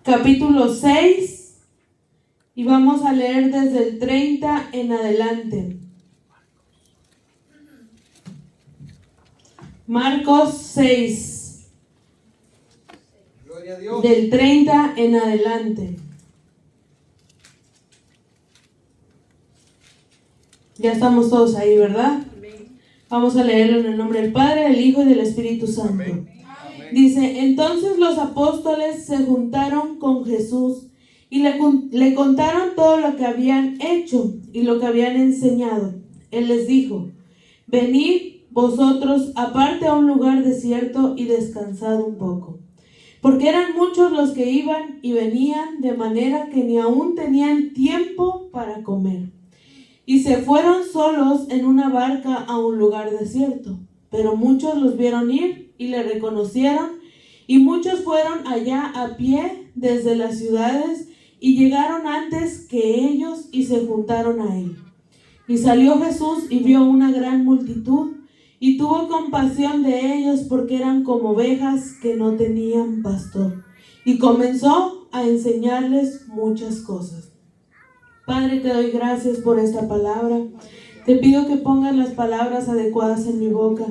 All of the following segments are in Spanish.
capítulo 6, y vamos a leer desde el 30 en adelante. Marcos 6, Gloria a Dios. del 30 en adelante. Ya estamos todos ahí, ¿verdad? Amén. Vamos a leerlo en el nombre del Padre, del Hijo y del Espíritu Santo. Amén. Dice: entonces los apóstoles se juntaron con Jesús y le contaron todo lo que habían hecho y lo que habían enseñado. Él les dijo: venid vosotros aparte a un lugar desierto y descansad un poco. Porque eran muchos los que iban y venían, de manera que ni aún tenían tiempo para comer. Y se fueron solos en una barca a un lugar desierto. Pero muchos los vieron ir y le reconocieron, y muchos fueron allá a pie desde las ciudades y llegaron antes que ellos y se juntaron a él. Y salió Jesús y vio una gran multitud y tuvo compasión de ellos porque eran como ovejas que no tenían pastor. Y comenzó a enseñarles muchas cosas. Padre, te doy gracias por esta palabra. Te pido que pongas las palabras adecuadas en mi boca,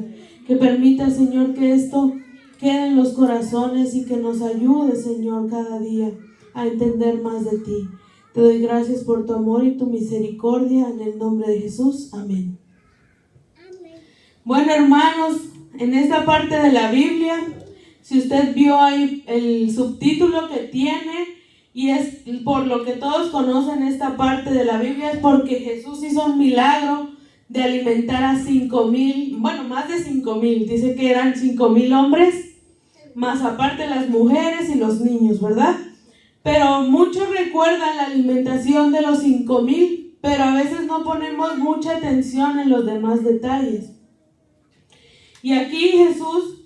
que permita, Señor, que esto quede en los corazones y que nos ayude, Señor, cada día a entender más de ti. Te doy gracias por tu amor y tu misericordia, en el nombre de Jesús. Amén. Bueno, hermanos, en esta parte de la Biblia, si usted vio ahí el subtítulo que tiene, y es por lo que todos conocen esta parte de la Biblia, es porque Jesús hizo un milagro de alimentar a 5,000, bueno, más de 5,000, dice que eran 5,000 hombres, más aparte las mujeres y los niños, ¿verdad? Pero muchos recuerdan la alimentación de los 5,000, pero a veces no ponemos mucha atención en los demás detalles. Y aquí Jesús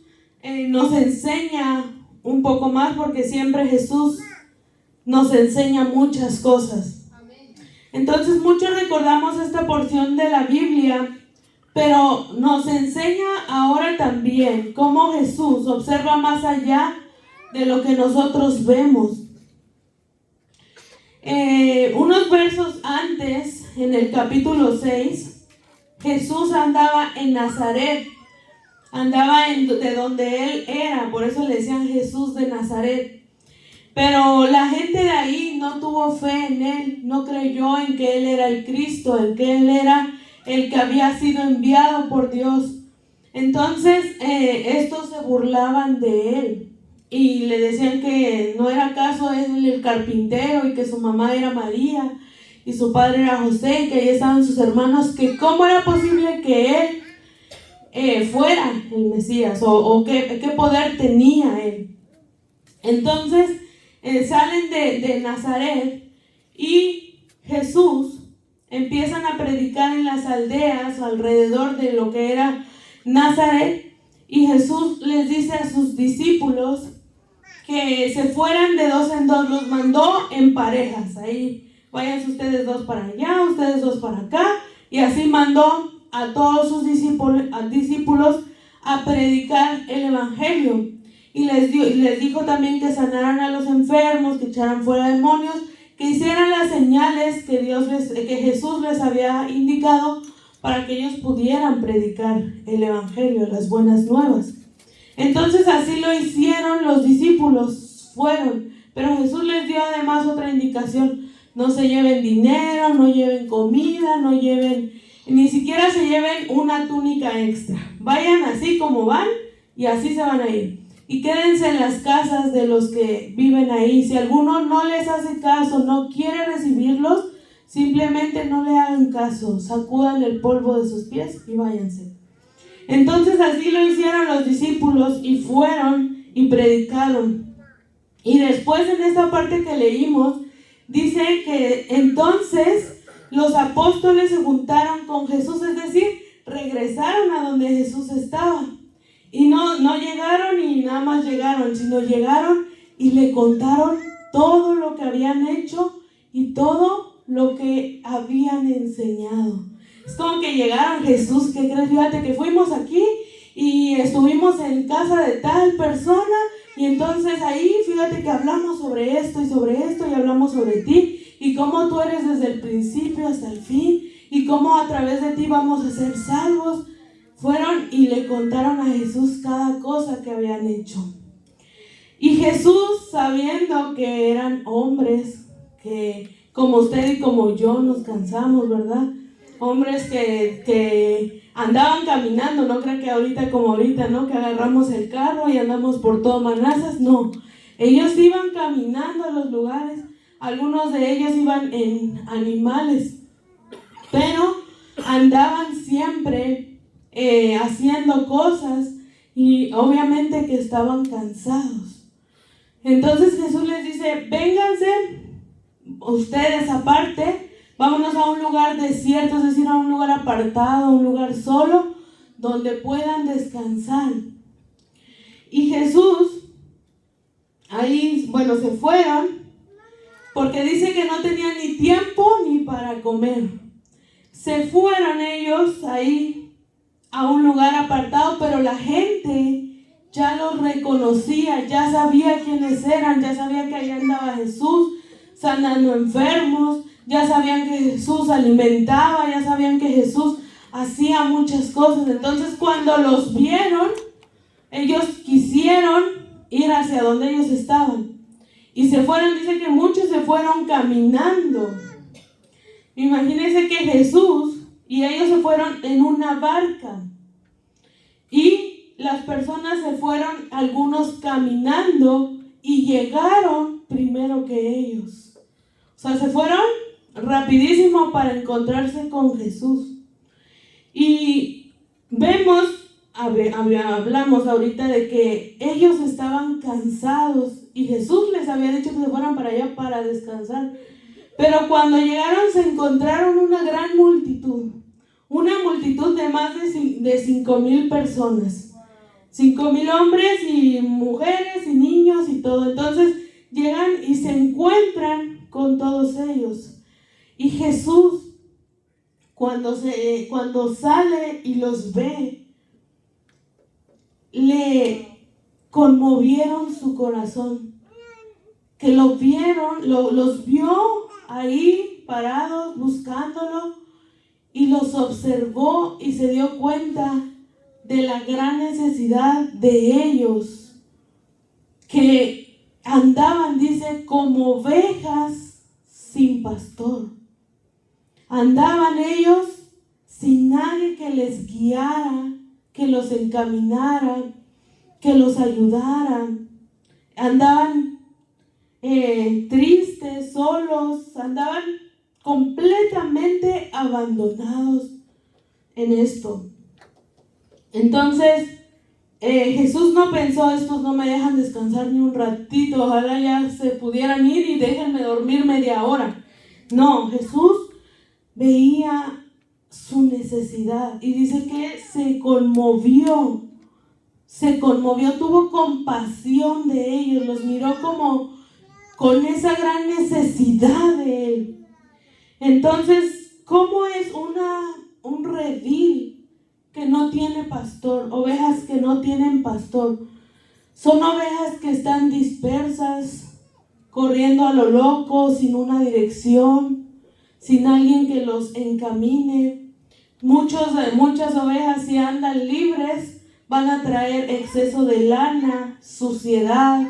nos enseña un poco más, porque siempre Jesús nos enseña muchas cosas. Entonces muchos recordamos esta porción de la Biblia, pero nos enseña ahora también cómo Jesús observa más allá de lo que nosotros vemos. Unos versos antes, en el capítulo 6, Jesús andaba en Nazaret, andaba de donde él era, por eso le decían Jesús de Nazaret. Pero la gente de ahí no tuvo fe en él, no creyó en que él era el Cristo, en que él era el que había sido enviado por Dios. Entonces estos se burlaban de él y le decían que no era acaso él el carpintero y que su mamá era María y su padre era José y que ahí estaban sus hermanos, que cómo era posible que él fuera el Mesías o qué poder tenía él. Entonces salen de Nazaret y Jesús empiezan a predicar en las aldeas alrededor de lo que era Nazaret, y Jesús les dice a sus discípulos que se fueran de dos en dos, los mandó en parejas, ahí váyanse ustedes dos para allá, ustedes dos para acá, y así mandó a todos sus discípulos a predicar el evangelio. Y les dijo también que sanaran a los enfermos, que echaran fuera demonios, que hicieran las señales que Jesús les había indicado para que ellos pudieran predicar el evangelio, las buenas nuevas. Entonces así lo hicieron, los discípulos fueron, pero Jesús les dio además otra indicación: no se lleven dinero, no lleven comida, no lleven, ni siquiera se lleven una túnica extra. Vayan así como van y así se van a ir. Y quédense en las casas de los que viven ahí. Si alguno no les hace caso, no quiere recibirlos, simplemente no le hagan caso, sacudan el polvo de sus pies y váyanse. Entonces así lo hicieron los discípulos y fueron y predicaron. Y después, en esta parte que leímos, dice que entonces los apóstoles se juntaron con Jesús, es decir, regresaron a donde Jesús estaba. Y no llegaron y nada más llegaron, sino llegaron y le contaron todo lo que habían hecho y todo lo que habían enseñado. Es como que llegaron: Jesús, ¿qué crees? Fíjate que fuimos aquí y estuvimos en casa de tal persona Y entonces ahí fíjate que hablamos sobre esto y hablamos sobre ti y cómo tú eres desde el principio hasta el fin y cómo a través de ti vamos a ser salvos. Fueron y le contaron a Jesús cada cosa que habían hecho. Y Jesús, sabiendo que eran hombres que como usted y como yo nos cansamos, ¿verdad? Hombres que andaban caminando, no creo que ahorita, ¿no? Que agarramos el carro y andamos por todo Manazas, no. Ellos iban caminando a los lugares, algunos de ellos iban en animales, pero andaban siempre haciendo cosas y obviamente que estaban cansados. Entonces Jesús les dice, vénganse ustedes aparte, vámonos a un lugar desierto, es decir, a un lugar apartado, un lugar solo, donde puedan descansar. Y Jesús, ahí, se fueron, porque dice que no tenían ni tiempo ni para comer. Se fueron ellos ahí a un lugar apartado, pero la gente ya los reconocía, ya sabía quiénes eran, ya sabía que ahí andaba Jesús sanando enfermos, ya sabían que Jesús alimentaba, ya sabían que Jesús hacía muchas cosas. Entonces cuando los vieron, ellos quisieron ir hacia donde ellos estaban y se fueron, dice que muchos se fueron caminando. Imagínense que Jesús y ellos se fueron en una barca y las personas se fueron, algunos caminando, y llegaron primero que ellos. O sea, se fueron rapidísimo para encontrarse con Jesús. Y hablamos ahorita de que ellos estaban cansados y Jesús les había dicho que se fueran para allá para descansar. Pero cuando llegaron se encontraron una gran multitud. Una multitud de más de 5,000 personas. 5,000 hombres y mujeres y niños y todo. Entonces llegan y se encuentran con todos ellos. Y Jesús, cuando sale y los ve, le conmovieron su corazón. Que lo vieron, los vio ahí parados buscándolo y los observó y se dio cuenta de la gran necesidad de ellos, que andaban, dice, como ovejas sin pastor. Andaban ellos sin nadie que les guiara, que los encaminara, que los ayudara. Andaban tristes, solos, andaban completamente abandonados en esto. Entonces Jesús no pensó, estos no me dejan descansar ni un ratito, ojalá ya se pudieran ir y déjenme dormir media hora. No, Jesús veía su necesidad y dice que se conmovió, tuvo compasión de ellos, los miró como con esa gran necesidad de él. Entonces, ¿cómo es un redil que no tiene pastor? Ovejas que no tienen pastor. Son ovejas que están dispersas, corriendo a lo loco, sin una dirección, sin alguien que los encamine. Muchas ovejas, si andan libres, van a traer exceso de lana, suciedad.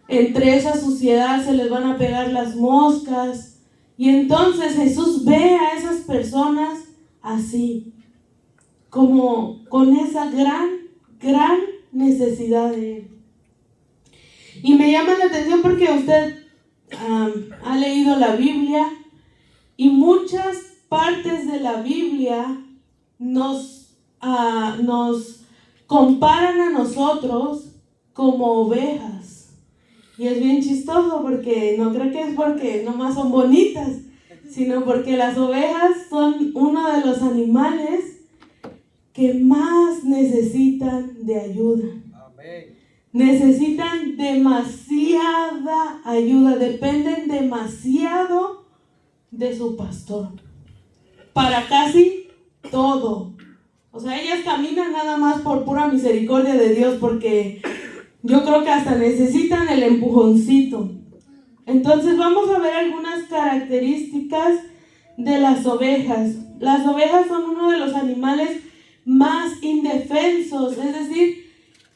Entre esa suciedad se les van a pegar las moscas. Y entonces Jesús ve a esas personas así, como con esa gran necesidad de Él. Y me llama la atención porque usted ha leído la Biblia y muchas partes de la Biblia nos comparan a nosotros como ovejas. Y es bien chistoso porque no creo que es porque nomás son bonitas, sino porque las ovejas son uno de los animales que más necesitan de ayuda. Amén. Necesitan demasiada ayuda, dependen demasiado de su pastor para casi todo. O sea, ellas caminan nada más por pura misericordia de Dios, porque Yo creo que hasta necesitan el empujoncito. Entonces vamos a ver algunas características de las ovejas. Las ovejas son uno de los animales más indefensos, es decir,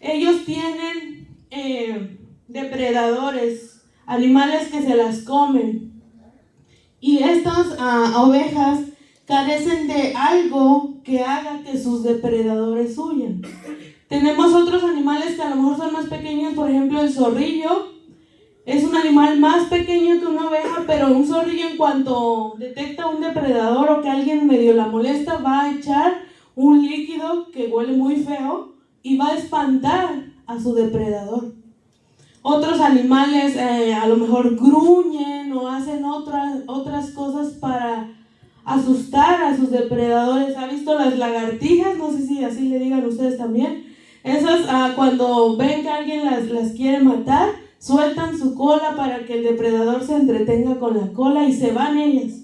ellos tienen depredadores, animales que se las comen. Y estas ovejas carecen de algo que haga que sus depredadores huyan. Tenemos otros animales que a lo mejor son más pequeños, por ejemplo el zorrillo. Es un animal más pequeño que una oveja, pero un zorrillo en cuanto detecta un depredador o que alguien medio la molesta, va a echar un líquido que huele muy feo y va a espantar a su depredador. Otros animales a lo mejor gruñen o hacen otras cosas para asustar a sus depredadores. ¿Ha visto las lagartijas? No sé si así le digan ustedes también. Esas cuando ven que alguien las quiere matar, sueltan su cola para que el depredador se entretenga con la cola y se van ellas.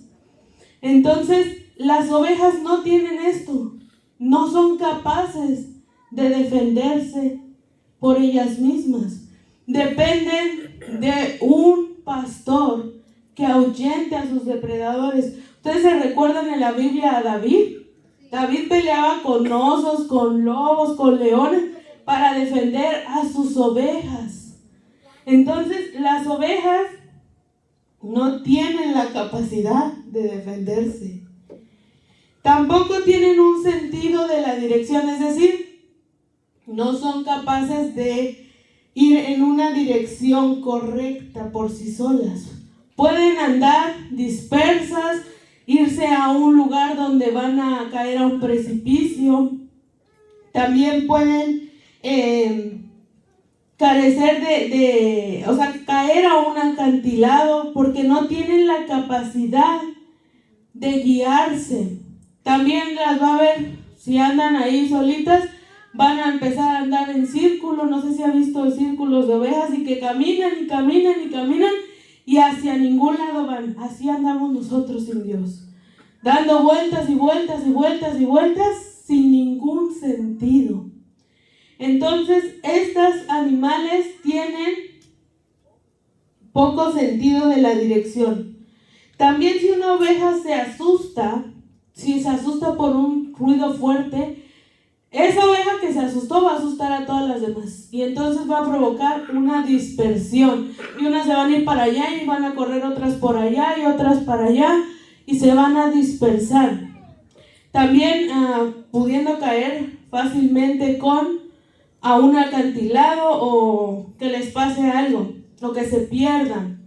Entonces, las ovejas no tienen esto. No son capaces de defenderse por ellas mismas. Dependen de un pastor que ahuyente a sus depredadores. ¿Ustedes se recuerdan en la Biblia a David? David peleaba con osos, con lobos, con leones para defender a sus ovejas. Entonces, las ovejas no tienen la capacidad de defenderse. Tampoco tienen un sentido de la dirección, es decir, no son capaces de ir en una dirección correcta por sí solas. Pueden andar dispersas, irse a un lugar donde van a caer a un precipicio. También pueden carecer caer a un acantilado porque no tienen la capacidad de guiarse. También las va a ver, si andan ahí solitas, van a empezar a andar en círculo. No sé si ha visto círculos de ovejas y que caminan y caminan y caminan y hacia ningún lado van. Así andamos nosotros sin Dios, dando vueltas y vueltas y vueltas y vueltas sin ningún sentido. Entonces, estos animales tienen poco sentido de la dirección. También si una oveja se asusta por un ruido fuerte, esa oveja que se asustó va a asustar a todas las demás. Y entonces va a provocar una dispersión. Y unas se van a ir para allá y van a correr otras por allá y otras para allá. Y se van a dispersar. También pudiendo caer fácilmente a un acantilado o que les pase algo o que se pierdan.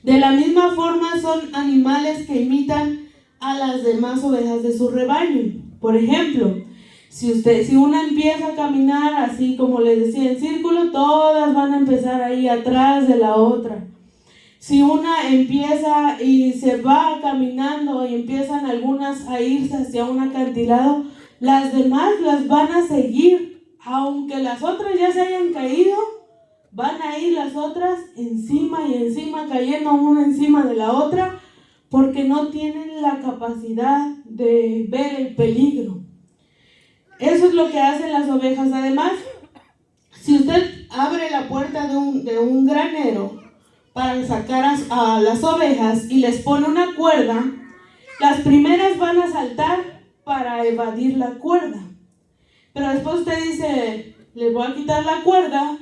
De la misma forma son animales que imitan a las demás ovejas de su rebaño. Por ejemplo, si una empieza a caminar así como les decía en círculo, todas van a empezar ahí atrás de la otra. Si una empieza y se va caminando y empiezan algunas a irse hacia un acantilado, las demás las van a seguir, aunque las otras ya se hayan caído, van a ir las otras encima y encima, cayendo una encima de la otra, porque no tienen la capacidad de ver el peligro. Eso es lo que hacen las ovejas. Además, si usted abre la puerta de un granero para sacar a las ovejas y les pone una cuerda, las primeras van a saltar para evadir la cuerda. Pero después usted dice, les voy a quitar la cuerda,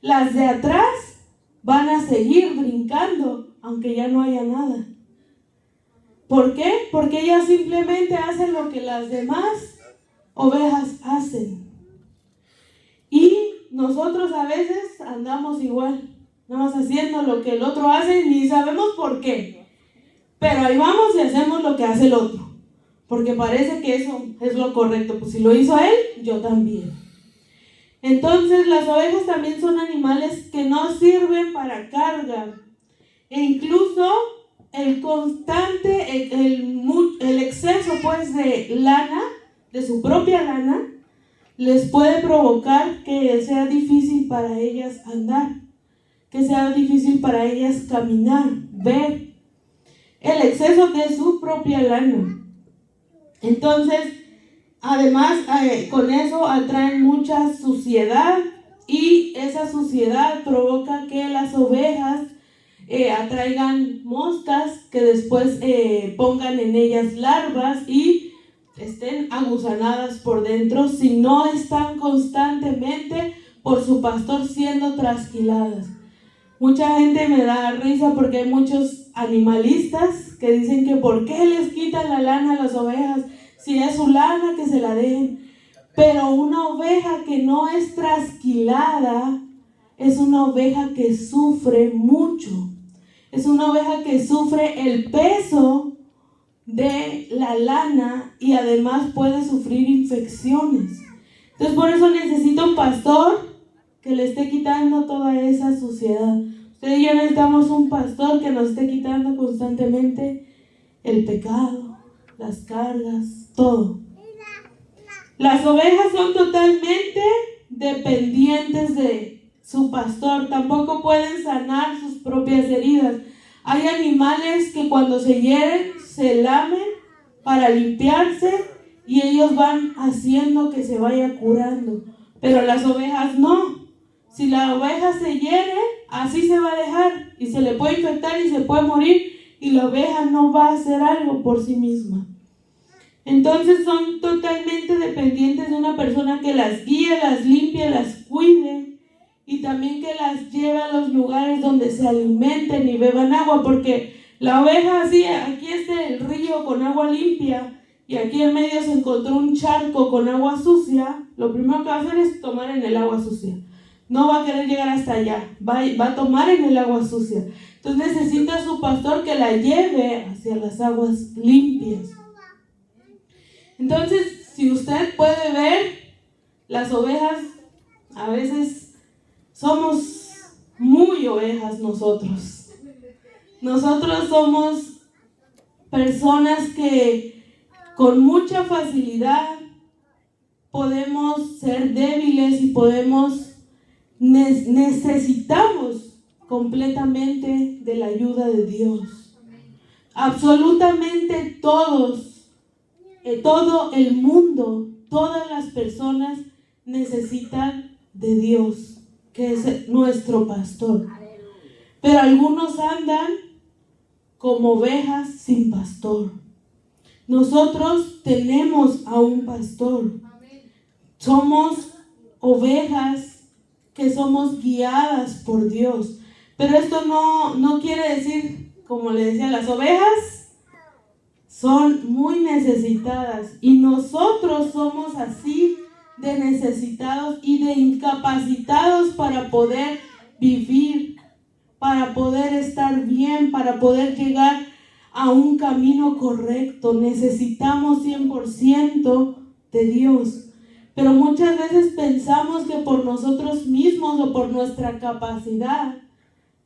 las de atrás van a seguir brincando, aunque ya no haya nada. ¿Por qué? Porque ellas simplemente hacen lo que las demás ovejas hacen. Y nosotros a veces andamos igual, nada más haciendo lo que el otro hace, ni sabemos por qué. Pero ahí vamos y hacemos lo que hace el otro, porque parece que eso es lo correcto. Pues si lo hizo él, yo también. Entonces las ovejas también son animales que no sirven para carga. E incluso el constante, el exceso pues de lana, de su propia lana, les puede provocar que sea difícil para ellas andar, que sea difícil para ellas caminar, ver. El exceso de su propia lana. Entonces, además, con eso atraen mucha suciedad, y esa suciedad provoca que las ovejas atraigan moscas que después pongan en ellas larvas y estén aguzanadas por dentro si no están constantemente por su pastor siendo trasquiladas. Mucha gente me da risa porque hay muchos animalistas que dicen que ¿por qué les quitan la lana a las ovejas? Si es su lana, que se la den. Pero una oveja que no es trasquilada es una oveja que sufre mucho. Es una oveja que sufre el peso de la lana y además puede sufrir infecciones. Entonces por eso necesita un pastor que le esté quitando toda esa suciedad. Usted y yo necesitamos un pastor que nos esté quitando constantemente el pecado, las cargas, todo. Las ovejas son totalmente dependientes de su pastor. Tampoco pueden sanar sus propias heridas. Hay animales que cuando se hieren se lamen para limpiarse y ellos van haciendo que se vaya curando. Pero las ovejas no. Si la oveja se hiere, así se va a dejar y se le puede infectar y se puede morir y la oveja no va a hacer algo por sí misma. Entonces son totalmente dependientes de una persona que las guíe, las limpie, las cuide y también que las lleve a los lugares donde se alimenten y beban agua, porque la oveja así, aquí está el río con agua limpia y aquí en medio se encontró un charco con agua sucia, lo primero que va a hacer es tomar en el agua sucia. No va a querer llegar hasta allá, va a tomar en el agua sucia. Entonces necesita a su pastor que la lleve hacia las aguas limpias. Entonces, si usted puede ver, las ovejas a veces somos muy ovejas nosotros. Nosotros somos personas que con mucha facilidad podemos ser débiles y necesitamos completamente de la ayuda de Dios. Absolutamente todos. Todo el mundo, todas las personas necesitan de Dios, que es nuestro pastor. Pero algunos andan como ovejas sin pastor. Nosotros tenemos a un pastor. Somos ovejas que somos guiadas por Dios. Pero esto no quiere decir, como le decía, las ovejas son muy necesitadas y nosotros somos así de necesitados y de incapacitados para poder vivir, para poder estar bien, para poder llegar a un camino correcto. Necesitamos 100% de Dios. Pero muchas veces pensamos que por nosotros mismos o por nuestra capacidad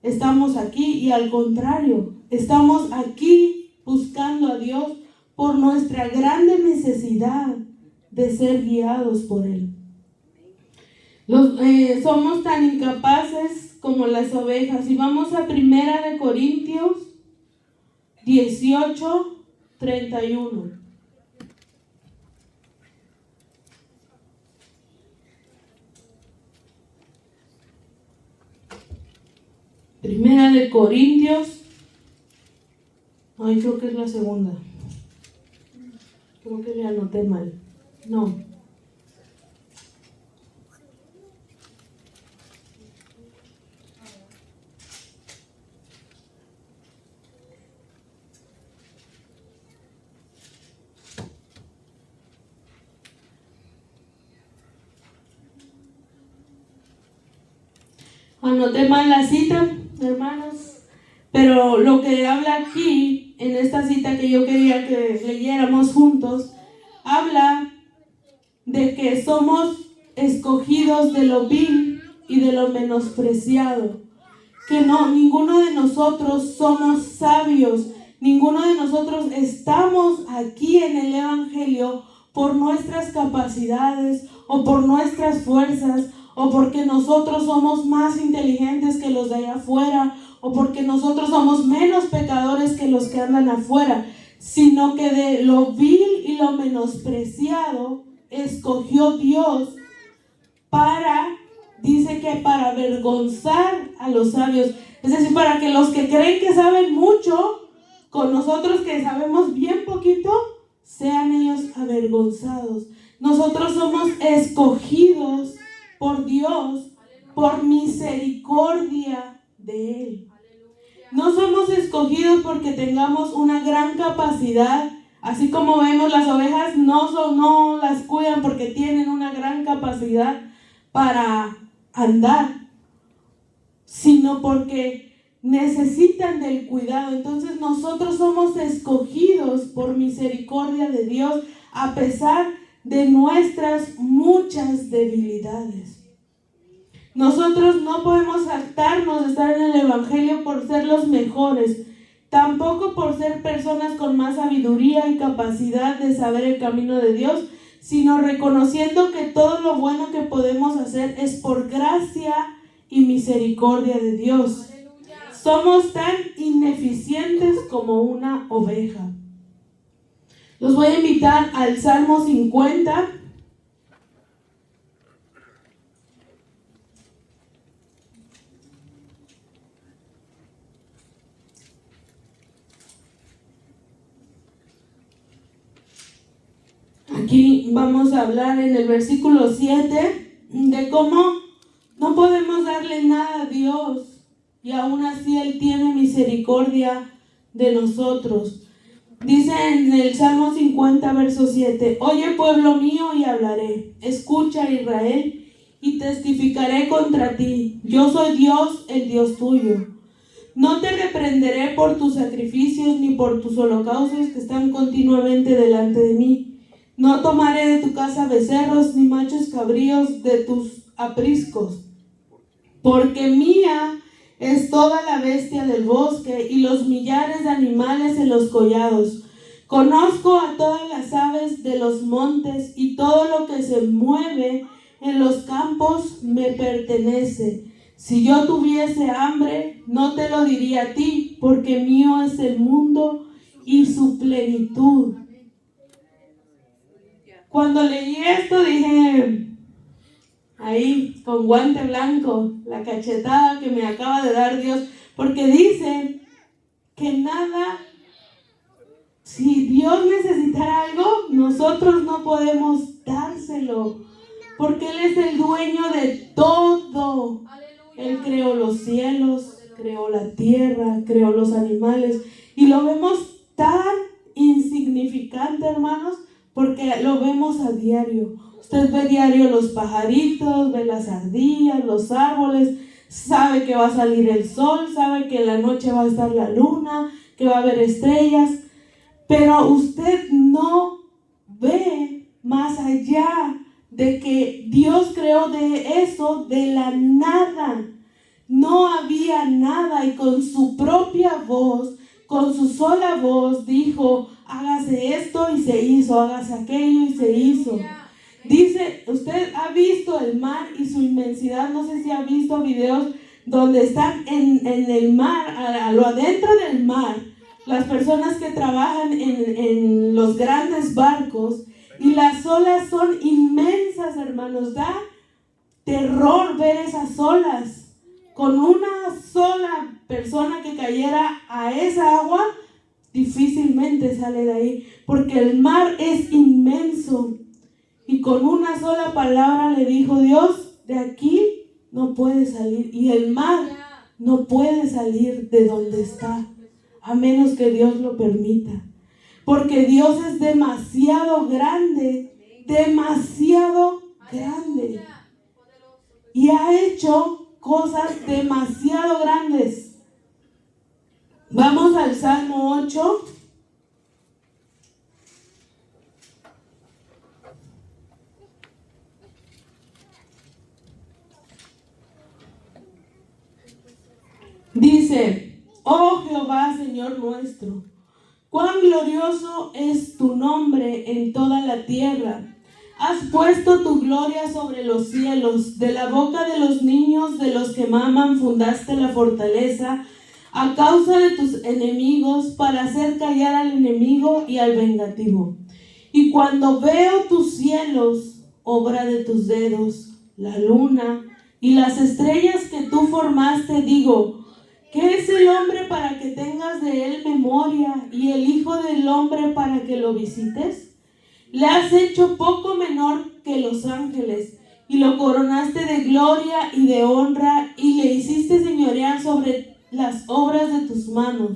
estamos aquí y al contrario, estamos aquí buscando a Dios por nuestra grande necesidad de ser guiados por Él. Somos tan incapaces como las ovejas. Y vamos a 1 Corintios 18, 31. Primera de Corintios. Ay, creo que es la segunda. Creo que le anoté mal. No. Anoté mal la cita, hermanos. Pero lo que habla aquí, en esta cita que yo quería que leyéramos juntos, habla de que somos escogidos de lo vil y de lo menospreciado. Que no, ninguno de nosotros somos sabios, ninguno de nosotros estamos aquí en el Evangelio por nuestras capacidades o por nuestras fuerzas o porque nosotros somos más inteligentes que los de allá afuera o porque nosotros somos menos pecadores que los que andan afuera, sino que de lo vil y lo menospreciado escogió Dios para dice que para avergonzar a los sabios, es decir, para que los que creen que saben mucho, con nosotros que sabemos bien poquito, sean ellos avergonzados. Nosotros somos escogidos por Dios, por misericordia de Él. No somos escogidos porque tengamos una gran capacidad. Así como vemos, las ovejas no las cuidan porque tienen una gran capacidad para andar, sino porque necesitan del cuidado. Entonces nosotros somos escogidos por misericordia de Dios a pesar de nuestras muchas debilidades. Nosotros no podemos jactarnos de estar en el Evangelio por ser los mejores, tampoco por ser personas con más sabiduría y capacidad de saber el camino de Dios, sino reconociendo que todo lo bueno que podemos hacer es por gracia y misericordia de Dios. Somos tan ineficientes como una oveja. Los voy a invitar al Salmo 50. Aquí vamos a hablar en el versículo 7 de cómo no podemos darle nada a Dios y aún así Él tiene misericordia de nosotros. Dice en el Salmo 50, verso 7: Oye, pueblo mío, y hablaré. Escucha, Israel, y testificaré contra ti. Yo soy Dios, el Dios tuyo. No te reprenderé por tus sacrificios ni por tus holocaustos que están continuamente delante de mí. No tomaré de tu casa becerros ni machos cabríos de tus apriscos, porque mía es toda la bestia del bosque y los millares de animales en los collados. Conozco a todas las aves de los montes y todo lo que se mueve en los campos me pertenece. Si yo tuviese hambre, no te lo diría a ti, porque mío es el mundo y su plenitud. Cuando leí esto dije, ahí con guante blanco, la cachetada que me acaba de dar Dios, porque dice que nada, si Dios necesitara algo, nosotros no podemos dárselo, porque Él es el dueño de todo. Él creó los cielos, creó la tierra, creó los animales, y lo vemos tan insignificante, hermanos, porque lo vemos a diario. Usted ve diario los pajaritos, ve las ardillas, los árboles, sabe que va a salir el sol, sabe que en la noche va a estar la luna, que va a haber estrellas, pero usted no ve más allá de que Dios creó de eso, de la nada. No había nada y con su propia voz, con su sola voz dijo: hágase esto y se hizo, hágase aquello y se hizo. Dice, usted ha visto el mar y su inmensidad, no sé si ha visto videos donde están en el mar, a lo adentro del mar, las personas que trabajan en los grandes barcos, y las olas son inmensas, hermanos. Da terror ver esas olas. Con una sola persona que cayera a esa agua, difícilmente sale de ahí, porque el mar es inmenso. Y con una sola palabra le dijo Dios: de aquí no puede salir. Y el mar no puede salir de donde está, a menos que Dios lo permita. Porque Dios es demasiado grande, demasiado grande. Y ha hecho cosas demasiado grandes. Vamos al Salmo 8. Dice: oh Jehová, Señor nuestro, cuán glorioso es tu nombre en toda la tierra. Has puesto tu gloria sobre los cielos. De la boca de los niños, de los que maman, fundaste la fortaleza a causa de tus enemigos, para hacer callar al enemigo y al vengativo. Y cuando veo tus cielos, obra de tus dedos, la luna y las estrellas que tú formaste, digo, ¿qué es el hombre para que tengas de él memoria y el hijo del hombre para que lo visites? Le has hecho poco menor que los ángeles y lo coronaste de gloria y de honra y le hiciste señorear sobre las obras de tus manos.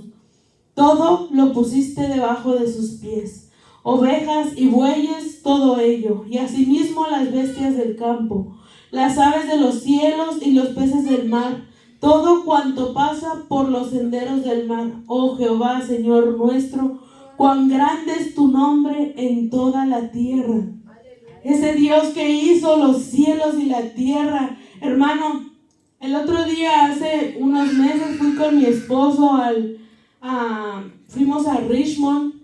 Todo lo pusiste debajo de sus pies, ovejas y bueyes, todo ello, y asimismo las bestias del campo, las aves de los cielos y los peces del mar, todo cuanto pasa por los senderos del mar. Oh Jehová, Señor nuestro, cuán grande es tu nombre en toda la tierra. Ese Dios que hizo los cielos y la tierra. Hermano, el otro día, hace unos meses, fui con mi esposo fuimos a Richmond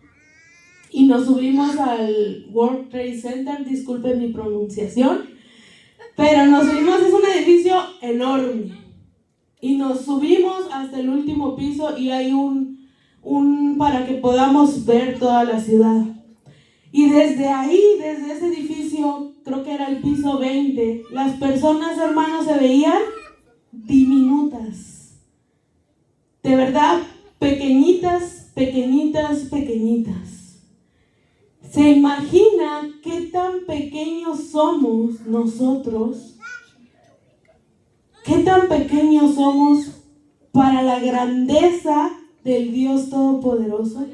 y nos subimos al World Trade Center, disculpen mi pronunciación, pero nos subimos, es un edificio enorme, y nos subimos hasta el último piso y hay un para que podamos ver toda la ciudad. Y desde ahí, desde ese edificio, creo que era el piso 20, las personas, hermanos, se veían diminutas. De verdad, pequeñitas, pequeñitas, pequeñitas. ¿Se imagina qué tan pequeños somos nosotros? ¿Qué tan pequeños somos para la grandeza del Dios Todopoderoso?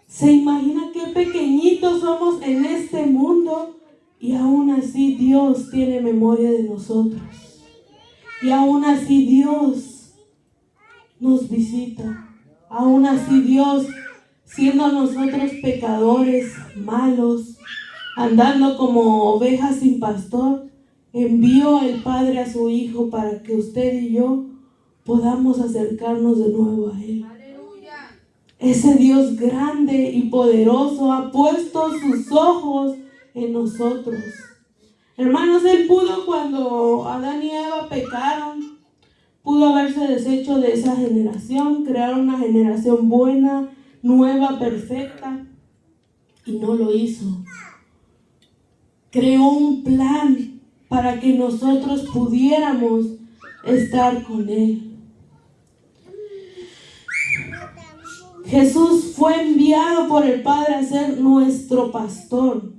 ¿Se imagina qué pequeñitos somos en este mundo? Y aún así Dios tiene memoria de nosotros. Y aún así Dios nos visita. Aún así Dios, siendo nosotros pecadores, malos, andando como ovejas sin pastor, envió el Padre a su Hijo para que usted y yo podamos acercarnos de nuevo a Él. Ese Dios grande y poderoso ha puesto sus ojos en nosotros. Hermanos, Él pudo, cuando Adán y Eva pecaron, pudo haberse deshecho de esa generación, crear una generación buena, nueva, perfecta, y no lo hizo. Creó un plan para que nosotros pudiéramos estar con Él. Jesús fue enviado por el Padre a ser nuestro pastor.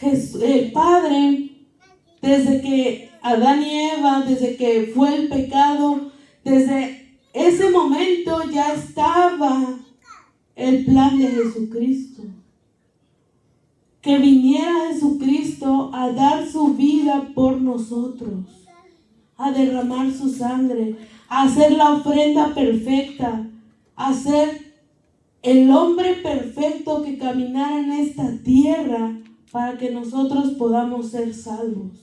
El Padre, desde que Adán y Eva, desde que fue el pecado, desde ese momento ya estaba el plan de Jesucristo. Que viniera Jesucristo a dar su vida por nosotros, a derramar su sangre, a hacer la ofrenda perfecta, a ser el hombre perfecto que caminara en esta tierra para que nosotros podamos ser salvos.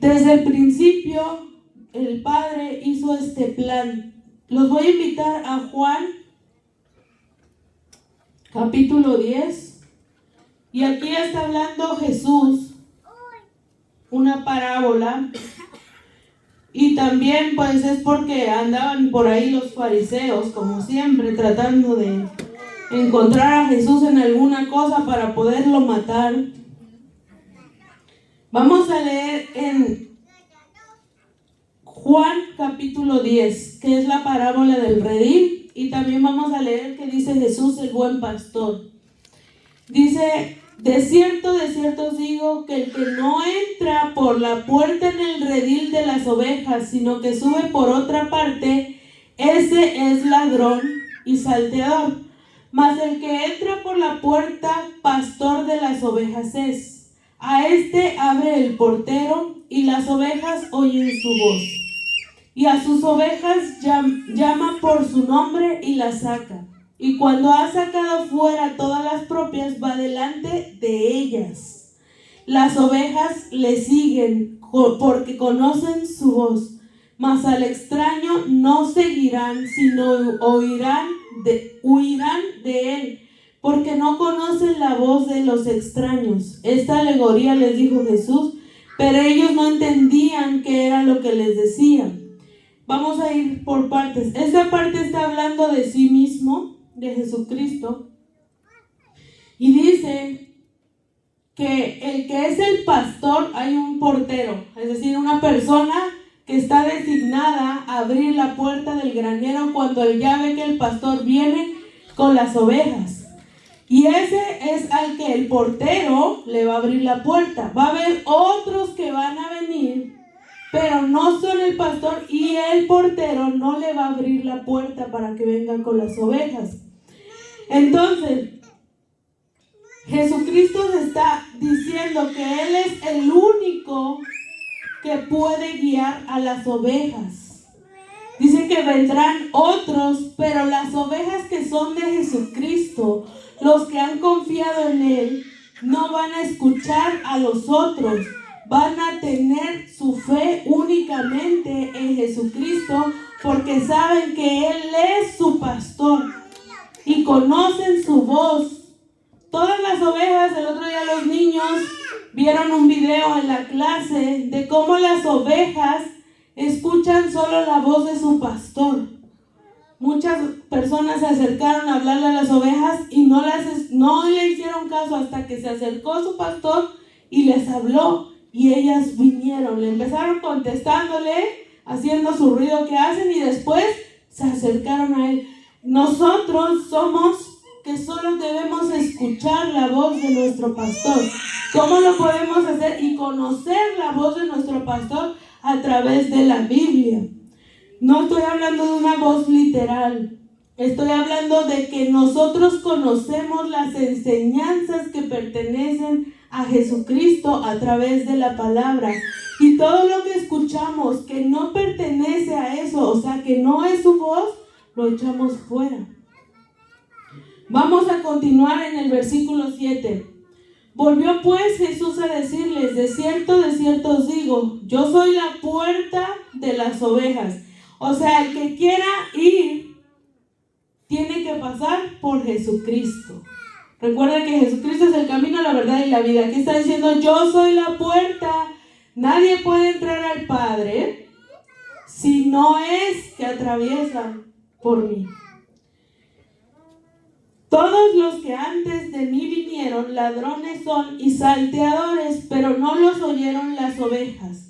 Desde el principio, el Padre hizo este plan. Los voy a invitar a Juan, capítulo 10. Y aquí está hablando Jesús, una parábola. Y también pues es porque andaban por ahí los fariseos, como siempre, tratando de encontrar a Jesús en alguna cosa para poderlo matar. Vamos a leer en Juan capítulo 10, que es la parábola del redil, y también vamos a leer que dice Jesús el buen pastor. Dice: de cierto os digo que el que no entra por la puerta en el redil de las ovejas, sino que sube por otra parte, ese es ladrón y salteador. Mas el que entra por la puerta, pastor de las ovejas es. A este abre el portero, y las ovejas oyen su voz. Y a sus ovejas llama por su nombre y las saca. Y cuando ha sacado fuera todas las propias, va delante de ellas. Las ovejas le siguen porque conocen su voz, mas al extraño no seguirán, sino huirán de él, porque no conocen la voz de los extraños. Esta alegoría les dijo Jesús, pero ellos no entendían qué era lo que les decía. Vamos a ir por partes. Esta parte está hablando de sí mismo, de Jesucristo, y dice que el que es el pastor, hay un portero, es decir, una persona que está designada a abrir la puerta del granero cuando él ya ve que el pastor viene con las ovejas. Y ese es al que el portero le va a abrir la puerta. Va a haber otros que van a venir, pero no son el pastor, y el portero no le va a abrir la puerta para que vengan con las ovejas. Entonces, Jesucristo se está diciendo que Él es el único que puede guiar a las ovejas. Dice que vendrán otros, pero las ovejas que son de Jesucristo, los que han confiado en Él, no van a escuchar a los otros. Van a tener su fe únicamente en Jesucristo, porque saben que Él es su pastor y conocen su voz. Todas las ovejas, el otro día los niños vieron un video en la clase de cómo las ovejas escuchan solo la voz de su pastor. Muchas personas se acercaron a hablarle a las ovejas y no le hicieron caso hasta que se acercó su pastor y les habló, y ellas vinieron, le empezaron contestándole, haciendo su ruido que hacen, y después se acercaron a Él. Nosotros somos que solo debemos escuchar la voz de nuestro pastor. ¿Cómo lo podemos hacer? Y conocer la voz de nuestro pastor a través de la Biblia. No estoy hablando de una voz literal. Estoy hablando de que nosotros conocemos las enseñanzas que pertenecen a Jesucristo a través de la palabra. Y todo lo que escuchamos que no pertenece a eso, o sea, que no es su voz, lo echamos fuera. Vamos a continuar en el versículo 7. Volvió pues Jesús a decirles: de cierto os digo, yo soy la puerta de las ovejas. O sea, el que quiera ir, tiene que pasar por Jesucristo. Recuerda que Jesucristo es el camino, la verdad y la vida. Aquí está diciendo: yo soy la puerta. Nadie puede entrar al Padre si no es que atraviesan por mí. Todos los que antes de mí vinieron, ladrones son y salteadores, pero no los oyeron las ovejas.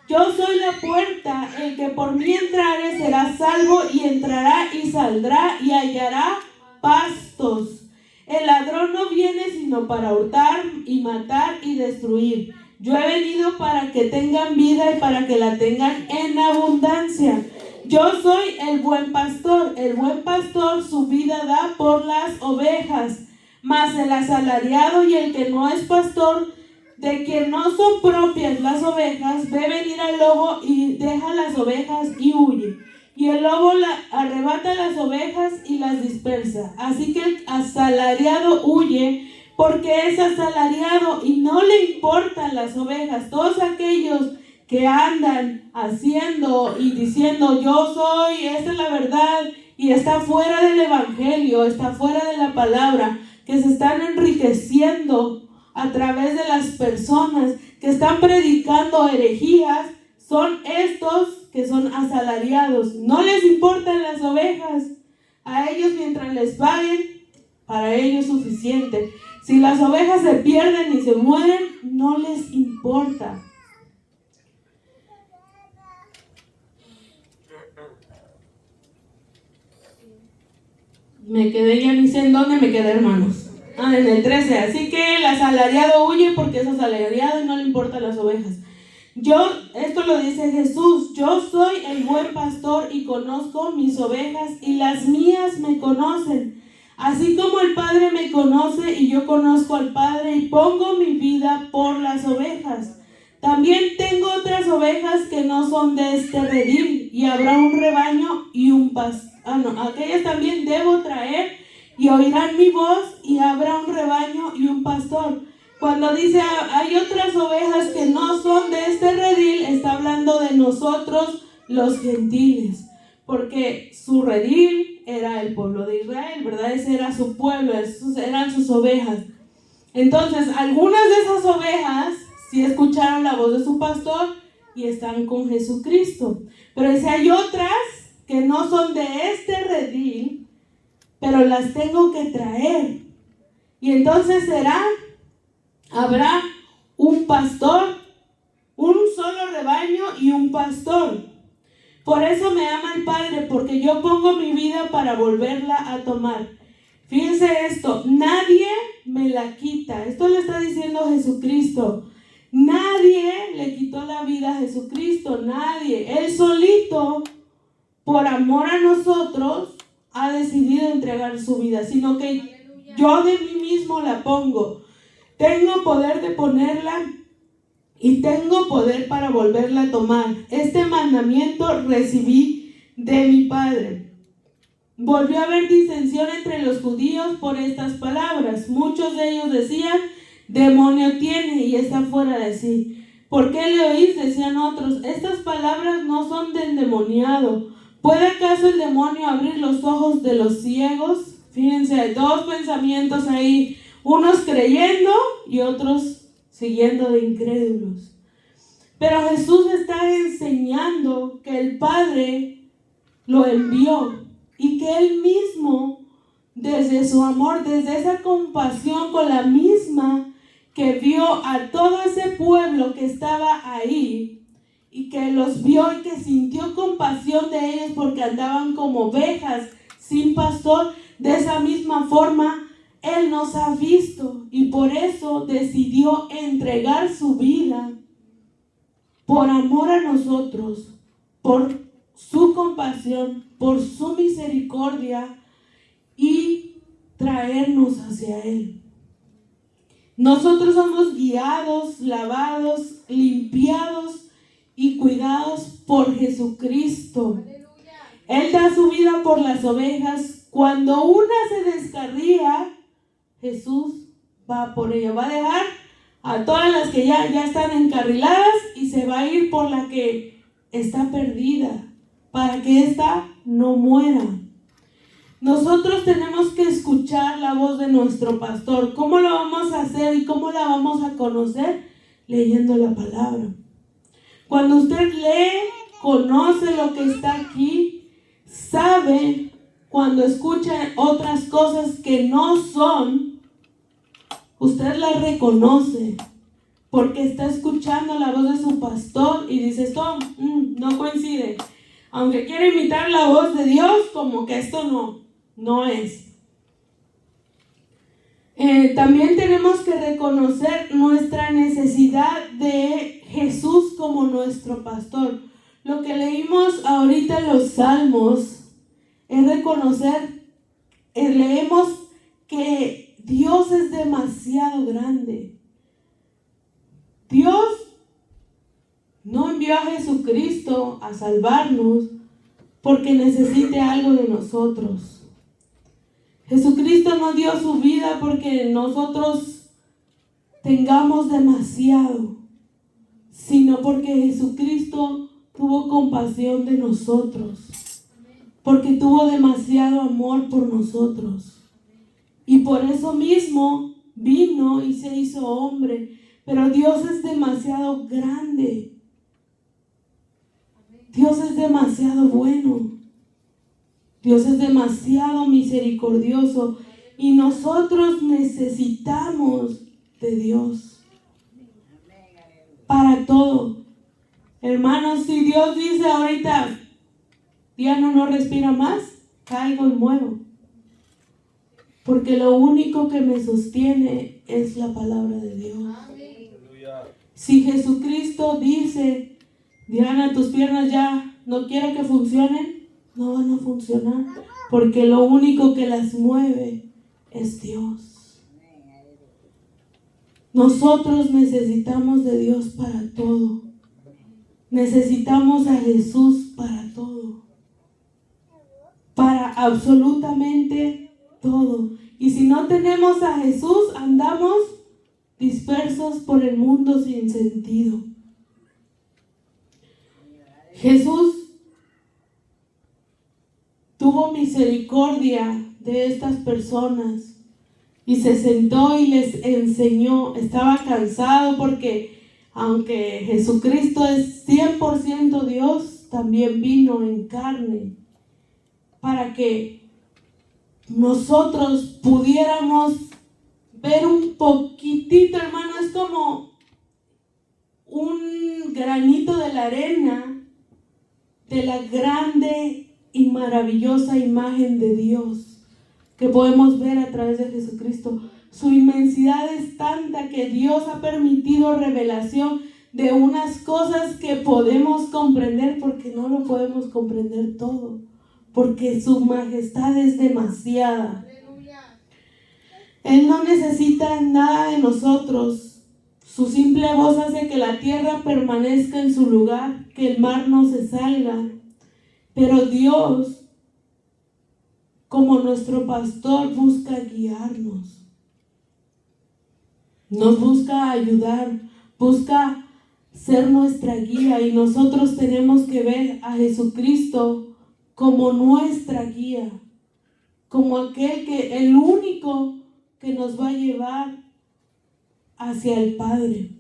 Yo soy la puerta, el que por mí entrare será salvo, y entrará y saldrá y hallará pastos. El ladrón no viene sino para hurtar y matar y destruir. Yo he venido para que tengan vida y para que la tengan en abundancia. Yo soy el buen pastor su vida da por las ovejas. Mas el asalariado y el que no es pastor, de quien no son propias las ovejas, ve venir al lobo y deja las ovejas y huye. Y el lobo arrebata las ovejas y las dispersa. Así que el asalariado huye porque es asalariado y no le importan las ovejas. Todos aquellos que andan haciendo y diciendo yo soy, esta es la verdad, y está fuera del evangelio, está fuera de la palabra, que se están enriqueciendo a través de las personas que están predicando herejías, son estos que son asalariados. No les importan las ovejas. A ellos, mientras les paguen, para ellos es suficiente. Si las ovejas se pierden y se mueren, no les importa. Me quedé, ya ni sé en dónde me quedé, hermanos. En el 13. Así que el asalariado huye porque es asalariado y no le importan las ovejas. Esto lo dice Jesús: yo soy el buen pastor y conozco mis ovejas y las mías me conocen. Así como el Padre me conoce y yo conozco al Padre y pongo mi vida por las ovejas. También tengo otras ovejas que no son de este redil, y habrá un rebaño y un pastor. Aquellas también debo traer y oirán mi voz, y habrá un rebaño y un pastor. Cuando dice hay otras ovejas que no son de este redil, está hablando de nosotros los gentiles, porque su redil era el pueblo de Israel, ¿verdad? Ese era su pueblo, esos eran sus ovejas. Entonces, algunas de esas ovejas sí escucharon la voz de su pastor y están con Jesucristo. Pero si hay otras que no son de este redil, pero las tengo que traer. Y entonces serán habrá un pastor, un solo rebaño y un pastor. Por eso me ama el Padre, porque yo pongo mi vida para volverla a tomar. Fíjense esto, nadie me la quita. Esto le está diciendo Jesucristo. Nadie le quitó la vida a Jesucristo, nadie. Él solito, por amor a nosotros, ha decidido entregar su vida, sino que yo de mí mismo la pongo. Tengo poder de ponerla y tengo poder para volverla a tomar. Este mandamiento recibí de mi Padre. Volvió a haber disensión entre los judíos por estas palabras. Muchos de ellos decían: demonio tiene y está fuera de sí. ¿Por qué le oís?, decían otros. Estas palabras no son del endemoniado. ¿Puede acaso el demonio abrir los ojos de los ciegos? Fíjense, hay dos pensamientos ahí. Unos creyendo y otros siguiendo de incrédulos. Pero Jesús está enseñando que el Padre lo envió y que Él mismo, desde su amor, desde esa compasión con la misma que vio a todo ese pueblo que estaba ahí y que los vio y que sintió compasión de ellos porque andaban como ovejas sin pastor, de esa misma forma Él nos ha visto y por eso decidió entregar su vida por amor a nosotros, por su compasión, por su misericordia y traernos hacia Él. Nosotros somos guiados, lavados, limpiados y cuidados por Jesucristo. Él da su vida por las ovejas. Cuando una se descarría, Jesús va por ella. Va a dejar a todas las que ya están encarriladas y se va a ir por la que está perdida, para que ésta no muera. Nosotros tenemos que escuchar la voz de nuestro pastor. ¿Cómo lo vamos a hacer y cómo la vamos a conocer? Leyendo la palabra. Cuando usted lee, conoce lo que está aquí, sabe cuando escucha otras cosas que no son, usted las reconoce porque está escuchando la voz de su pastor y dice: esto no coincide. Aunque quiere imitar la voz de Dios, como que esto no es. También tenemos que reconocer nuestra necesidad de Jesús como nuestro pastor. Lo que leímos ahorita en los Salmos es reconocer, leemos que Dios es demasiado grande. Dios no envió a Jesucristo a salvarnos porque necesite algo de nosotros. Jesucristo no dio su vida porque nosotros tengamos demasiado, sino porque Jesucristo tuvo compasión de nosotros, porque tuvo demasiado amor por nosotros. Y por eso mismo vino y se hizo hombre. Pero Dios es demasiado grande. Dios es demasiado bueno. Dios es demasiado misericordioso. Y nosotros necesitamos de Dios para todo. Hermanos, si Dios dice ahorita: Diana no respira más, caigo y muero. Porque lo único que me sostiene es la palabra de Dios. Si Jesucristo dice: Diana, tus piernas ya no quiero que funcionen, no van a funcionar, porque lo único que las mueve es Dios. Nosotros necesitamos de Dios para todo. Necesitamos a Jesús para todo. Para absolutamente todo. Y si no tenemos a Jesús, andamos dispersos por el mundo sin sentido. Jesús tuvo misericordia de estas personas y se sentó y les enseñó. Estaba cansado porque aunque Jesucristo es 100% Dios, también vino en carne para que nosotros pudiéramos ver un poquitito, hermano, es como un granito de la arena de la grande y maravillosa imagen de Dios que podemos ver a través de Jesucristo. Su inmensidad es tanta que Dios ha permitido revelación de unas cosas que podemos comprender, porque no lo podemos comprender todo, porque su majestad es demasiada. Él no necesita nada de nosotros. Su simple voz hace que la tierra permanezca en su lugar, que el mar no se salga. Pero Dios, como nuestro pastor, busca guiarnos. Nos busca ayudar, busca ser nuestra guía, y nosotros tenemos que ver a Jesucristo como nuestra guía, como el único que nos va a llevar hacia el Padre.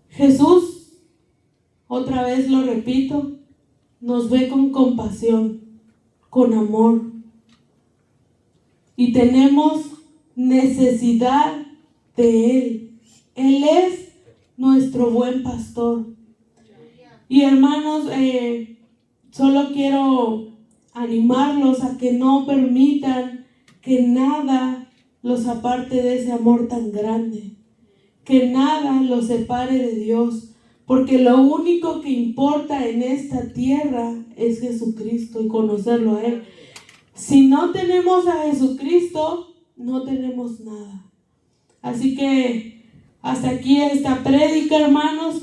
Jesús, otra vez lo repito, nos ve con compasión, con amor, y tenemos necesidad de Él. Él es nuestro buen pastor. Y hermanos, solo quiero animarlos a que no permitan que nada los aparte de ese amor tan grande, que nada los separe de Dios, porque lo único que importa en esta tierra es Jesucristo y conocerlo a Él. Si no tenemos a Jesucristo, no tenemos nada. Así que hasta aquí esta prédica, hermanos.